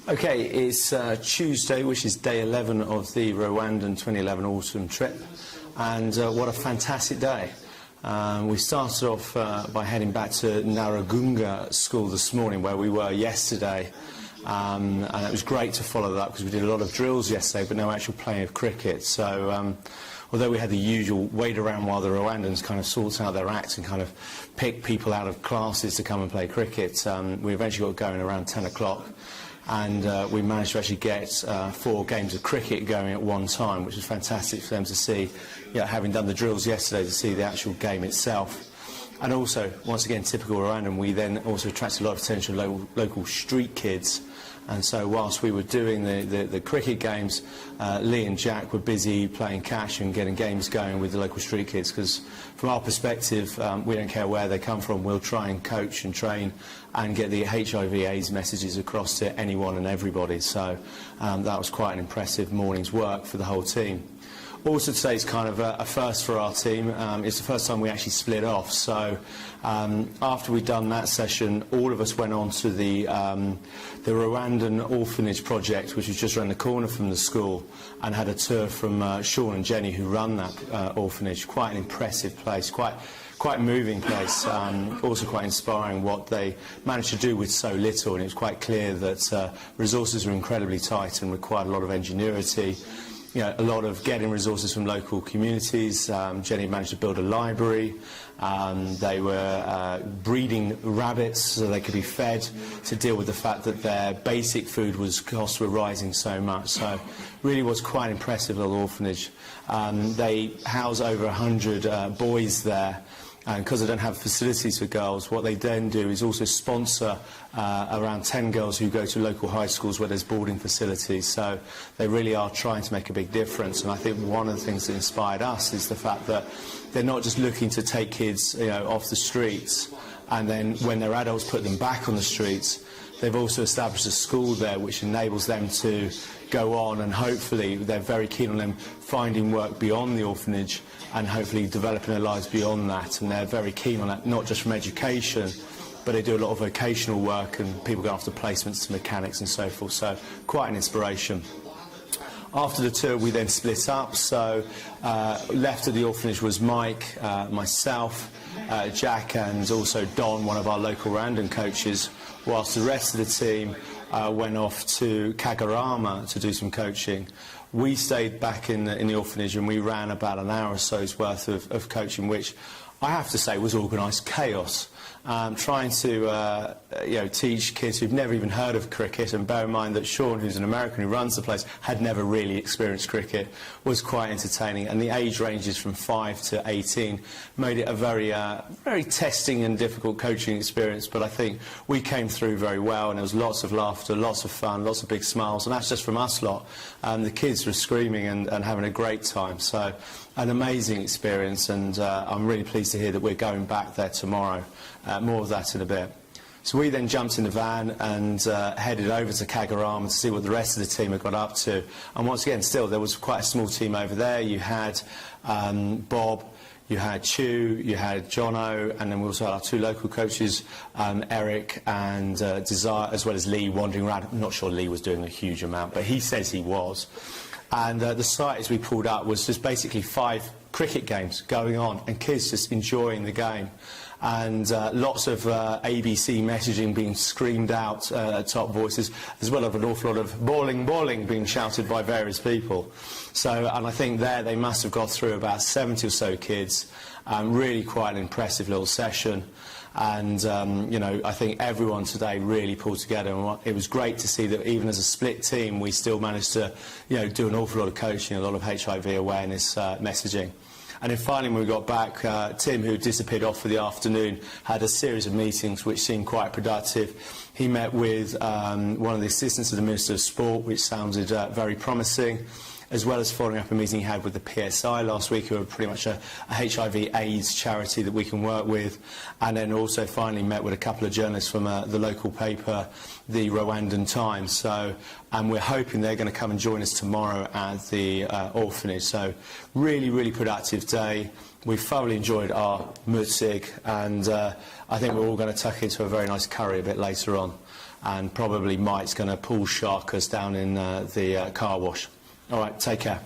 Okay, it's Tuesday, which is day 11 of the Rwandan 2011 autumn trip, and what a fantastic day. We started off by heading back to Naragunga School this morning, where we were yesterday, and it was great to follow that because we did a lot of drills yesterday, but no actual playing of cricket. So although we had the usual wait around while the Rwandans kind of sort out their act and kind of pick people out of classes to come and play cricket, we eventually got going around 10 o'clock. And we managed to actually get 4 games of cricket going at one time, which was fantastic for them to see, having done the drills yesterday, to see the actual game itself. And also, once again, typical Rwandan, we then also attracted a lot of attention to local street kids. And so whilst we were doing the cricket games, Lee and Jack were busy playing cash and getting games going with the local street kids, because from our perspective, we don't care where they come from. We'll try and coach and train and get the HIV/AIDS messages across to anyone and everybody. So that was quite an impressive morning's work for the whole team. Also today is kind of a first for our team. It's the first time we actually split off. So after we'd done that session, all of us went on to the Rwandan Orphanage project, which was just around the corner from the school, and had a tour from Sean and Jenny, who run that orphanage. Quite an impressive place, quite moving place, also quite inspiring what they managed to do with so little, and it was quite clear that resources were incredibly tight and required a lot of ingenuity. A lot of getting resources from local communities. Jenny managed to build a library. They were breeding rabbits so they could be fed to deal with the fact that their basic food costs were rising so much. So really was quite an impressive little orphanage. They house over 100 boys there. And because they don't have facilities for girls, what they then do is also sponsor around 10 girls who go to local high schools where there's boarding facilities. So they really are trying to make a big difference. And I think one of the things that inspired us is the fact that they're not just looking to take kids off the streets and then when they're adults put them back on the streets. They've also established a school there which enables them to go on, and hopefully they're very keen on them finding work beyond the orphanage and hopefully developing their lives beyond that. And they're very keen on that, not just from education, but they do a lot of vocational work, and people go after placements to mechanics and so forth. So quite an inspiration. After the tour, we then split up. So left of the orphanage was Mike, myself, Jack, and also Don, one of our local Rwandan coaches, whilst the rest of the team went off to Kagarama to do some coaching. We stayed back in the orphanage, and we ran about an hour or so's worth of coaching, which I have to say was organised chaos. Trying to teach kids who've never even heard of cricket, and bear in mind that Sean, who's an American who runs the place, had never really experienced cricket, was quite entertaining. And the age ranges from 5 to 18 made it a very testing and difficult coaching experience, but I think we came through very well, and there was lots of laughter, lots of fun, lots of big smiles, and that's just from us lot. The kids were screaming and having a great time. So an amazing experience, and I'm really pleased to hear that we're going back there tomorrow. More of that in a bit. So we then jumped in the van and headed over to Kagarama to see what the rest of the team had got up to. And once again, still, there was quite a small team over there. You had Bob, you had Chu, you had Jono, and then we also had our 2 local coaches, Eric and Desire, as well as Lee, wandering around. I'm not sure Lee was doing a huge amount, but he says he was. And the site, as we pulled up, was just basically 5 cricket games going on, and kids just enjoying the game. And lots of ABC messaging being screamed out at top voices, as well as an awful lot of bowling, bowling being shouted by various people. So, and I think there they must have got through about 70 or so kids. Really quite an impressive little session. And, I think everyone today really pulled together. And it was great to see that even as a split team, we still managed to, do an awful lot of coaching, a lot of HIV awareness messaging. And then finally, when we got back, Tim, who disappeared off for the afternoon, had a series of meetings which seemed quite productive. He met with one of the assistants of the Minister of Sport, which sounded very promising, as well as following up a meeting he had with the PSI last week, who are pretty much a HIV/AIDS charity that we can work with, and then also finally met with a couple of journalists from the local paper, the Rwandan Times. So, and we're hoping they're going to come and join us tomorrow at the orphanage. So really, really productive day. we thoroughly enjoyed our mutzig, and I think we're all going to tuck into a very nice curry a bit later on, and probably Mike's going to pull shark us down in the car wash. All right, take care.